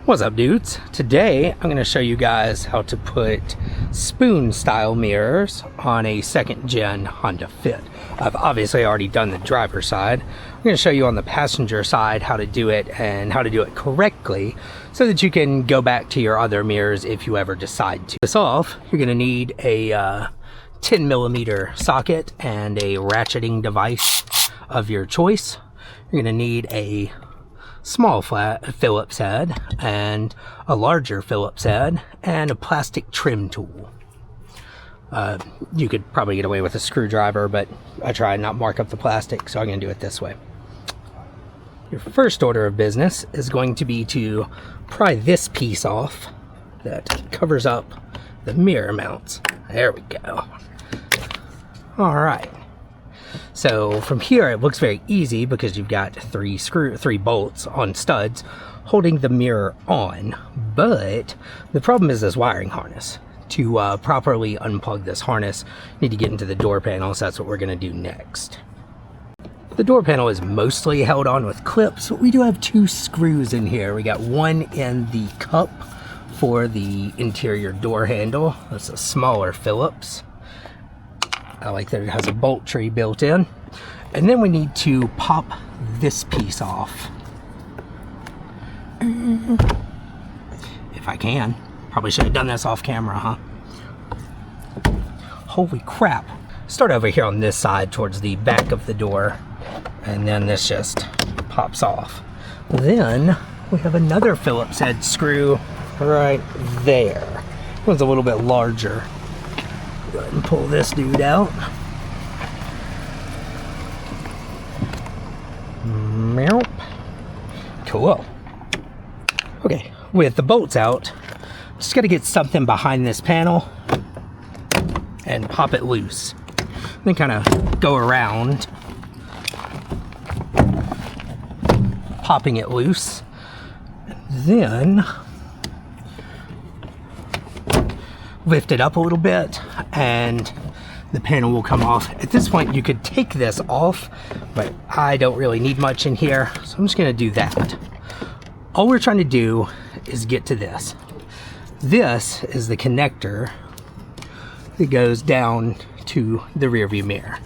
What's up, dudes? Today I'm going to show you guys how to put spoon style mirrors on a second gen Honda Fit. I've obviously already done the driver's side. I'm going to show you on the passenger side how to do it and how to do it correctly so that you can go back to your other mirrors if you ever decide to. This off, you're going to need a 10mm socket and a ratcheting device of your choice. You're going to need a small flat Phillips head and a larger Phillips head and a plastic trim tool. You could probably get away with a screwdriver, but I try and not mark up the plastic, so I'm going to do it this way. Your first order of business is going to be to pry this piece off that covers up the mirror mounts. There we go. Alright. So from here it looks very easy because you've got three bolts on studs holding the mirror on, but the problem is this wiring harness. To properly unplug this harness, you need to get into the door panel, so that's what we're going to do next. The door panel is mostly held on with clips, but we do have two screws in here. We got one in the cup for the interior door handle. That's a smaller Phillips. I like that it has a bolt tree built in. And then we need to pop this piece off. If I can. Probably should have done this off camera, huh? Holy crap. Start over here on this side towards the back of the door. And then this just pops off. Then we have another Phillips head screw right there. It was a little bit larger. Go ahead and pull this dude out. Cool. Okay, with the bolts out, just got to get something behind this panel and pop it loose. Then kind of go around, popping it loose. Then lift it up a little bit and the panel will come off. At this point you could take this off, but I don't really need much in here, so I'm just going to do that. All we're trying to do is get to this. This is the connector that goes down to the rear view mirror.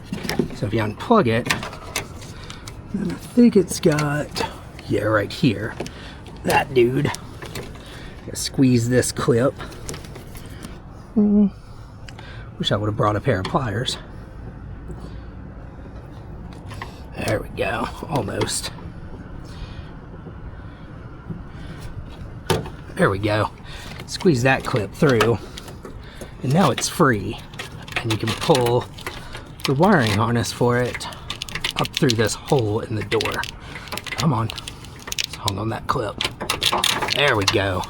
So if you unplug it, I think it's got, yeah, right here, that dude. Squeeze this clip. Wish I would have brought a pair of pliers. There we go, almost. There we go. Squeeze that clip through, and now it's free. And you can pull the wiring harness for it up through this hole in the door. Come on, it's hung on that clip. There we go.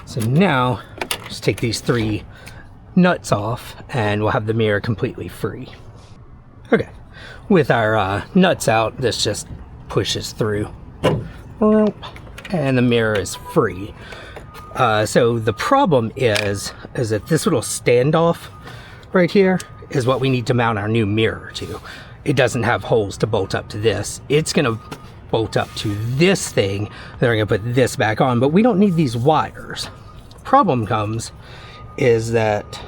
So now, just take these three nuts off and we'll have the mirror completely free. Okay, with our nuts out, this just pushes through and the mirror is free. So the problem is that this little standoff right here is what we need to mount our new mirror to. It doesn't have holes to bolt up to this. It's gonna bolt up to this thing, then we're gonna put this back on, but we don't need these wires. Problem comes is that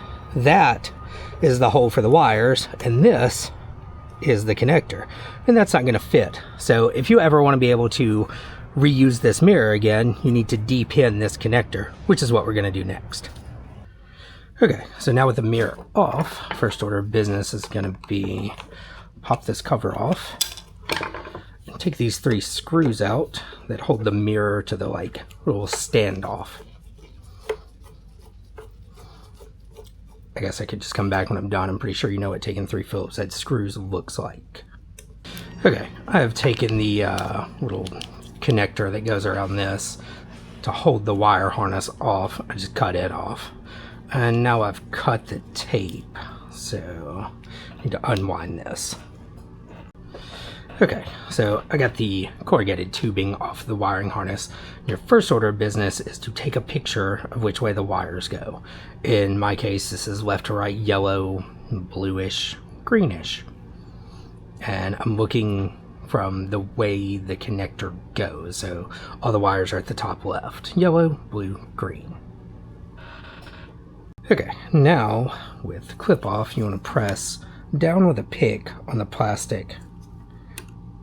is the hole for the wires and this is the connector, and that's not going to fit. So if you ever want to be able to reuse this mirror again, you need to de-pin this connector, which is what we're going to do next. Okay, so now with the mirror off, first order of business is going to be pop this cover off and take these three screws out that hold the mirror to the like little standoff. I guess I could just come back when I'm done. I'm pretty sure you know what taking three Phillips head screws looks like. Okay, I have taken the little connector that goes around this to hold the wire harness off. I just cut it off. And now I've cut the tape. So I need to unwind this. Okay, so I got the corrugated tubing off the wiring harness. Your first order of business is to take a picture of which way the wires go. In my case, this is left to right, yellow, bluish, greenish. And I'm looking from the way the connector goes. So all the wires are at the top left. Yellow, blue, green. Okay, now with clip off, you want to press down with a pick on the plastic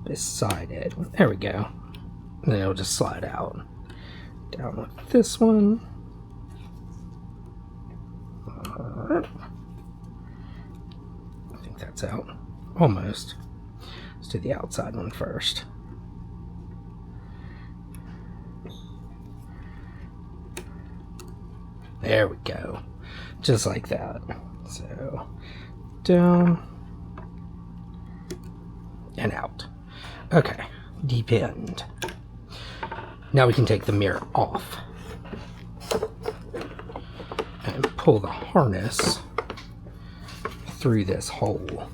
beside it. There we go. And then it'll just slide out. Down with this one. I think that's out. Almost. Let's do the outside one first. There we go. Just like that. So, down and out. Okay, deep end. Now we can take the mirror off and pull the harness through this hole.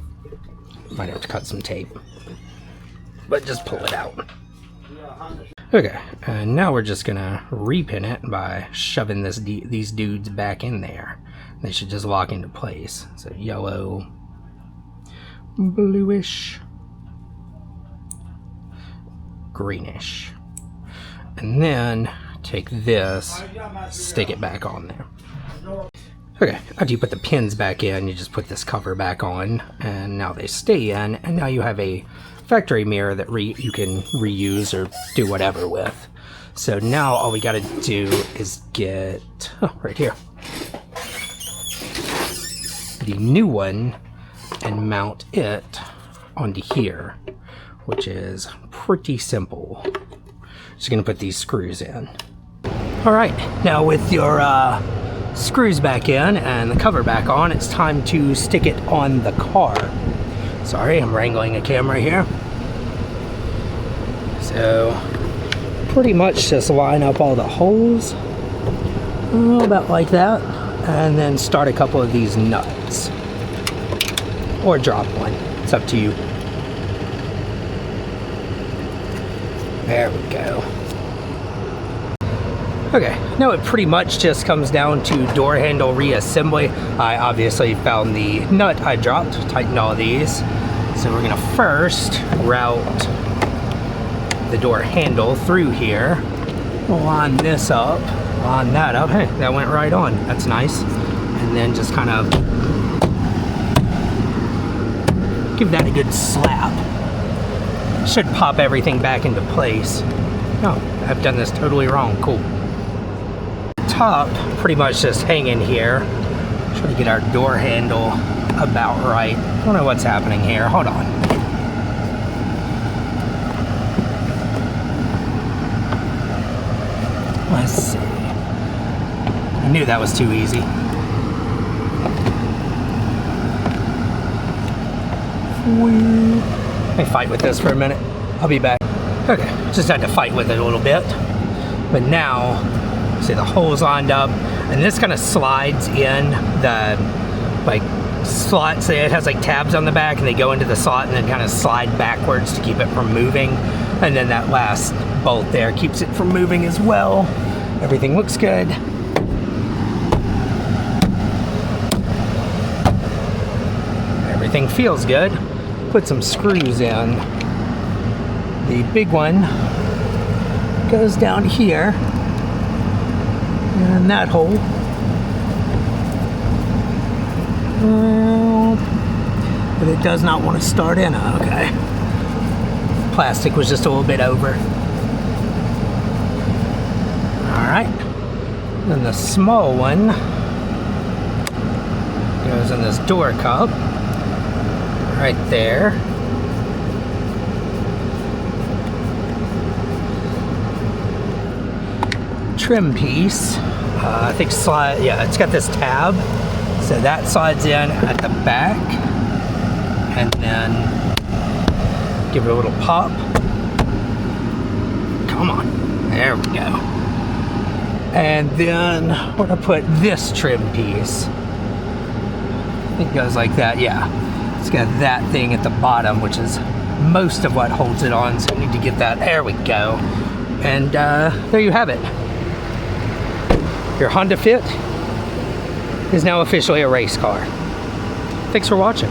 Might have to cut some tape, but just pull it out. Okay, and now we're just gonna repin it by shoving these dudes back in there. They should just lock into place. So yellow, bluish, greenish. And then take this, stick it back on there. Okay, after you put the pins back in, you just put this cover back on, and now they stay in, and now you have a factory mirror that you can reuse or do whatever with. So now all we gotta do is get, right here, the new one and mount it onto here, which is pretty simple. Just gonna put these screws in. All right, now with your screws back in and the cover back on, it's time to stick it on the car. Sorry, I'm wrangling a camera here. So pretty much just line up all the holes, about like that, and then start a couple of these nuts, or drop one, it's up to you. There we go. Okay, now it pretty much just comes down to door handle reassembly. I obviously found the nut I dropped, tightened all these. So we're gonna first route the door handle through here, line this up, line that up. Hey, that went right on, that's nice. And then just kind of give that a good slap. Should pop everything back into place. Oh, I've done this totally wrong, cool. Top pretty much just hanging here. Try to get our door handle about right. I don't know what's happening here, hold on. Let's see. I knew that was too easy. Let me fight with this for a minute. I'll be back. Okay, just had to fight with it a little bit. But now, see the holes lined up, and this kind of slides in the, like, slots. It has like tabs on the back, and they go into the slot and then kind of slide backwards to keep it from moving. And then that last bolt there keeps it from moving as well. Everything looks good. Everything feels good. Put some screws in. The big one goes down here in that hole. But it does not want to start in. Okay. Plastic was just a little bit over. Alright. Then the small one goes in this door cup. Right there. Trim piece. I think slide, yeah, it's got this tab. So that slides in at the back. And then give it a little pop. Come on. There we go. And then we're gonna put this trim piece. I think it goes like that, yeah. It's got that thing at the bottom, which is most of what holds it on, so I need to get that. There we go. And there you have it. Your Honda Fit is now officially a race car. Thanks for watching.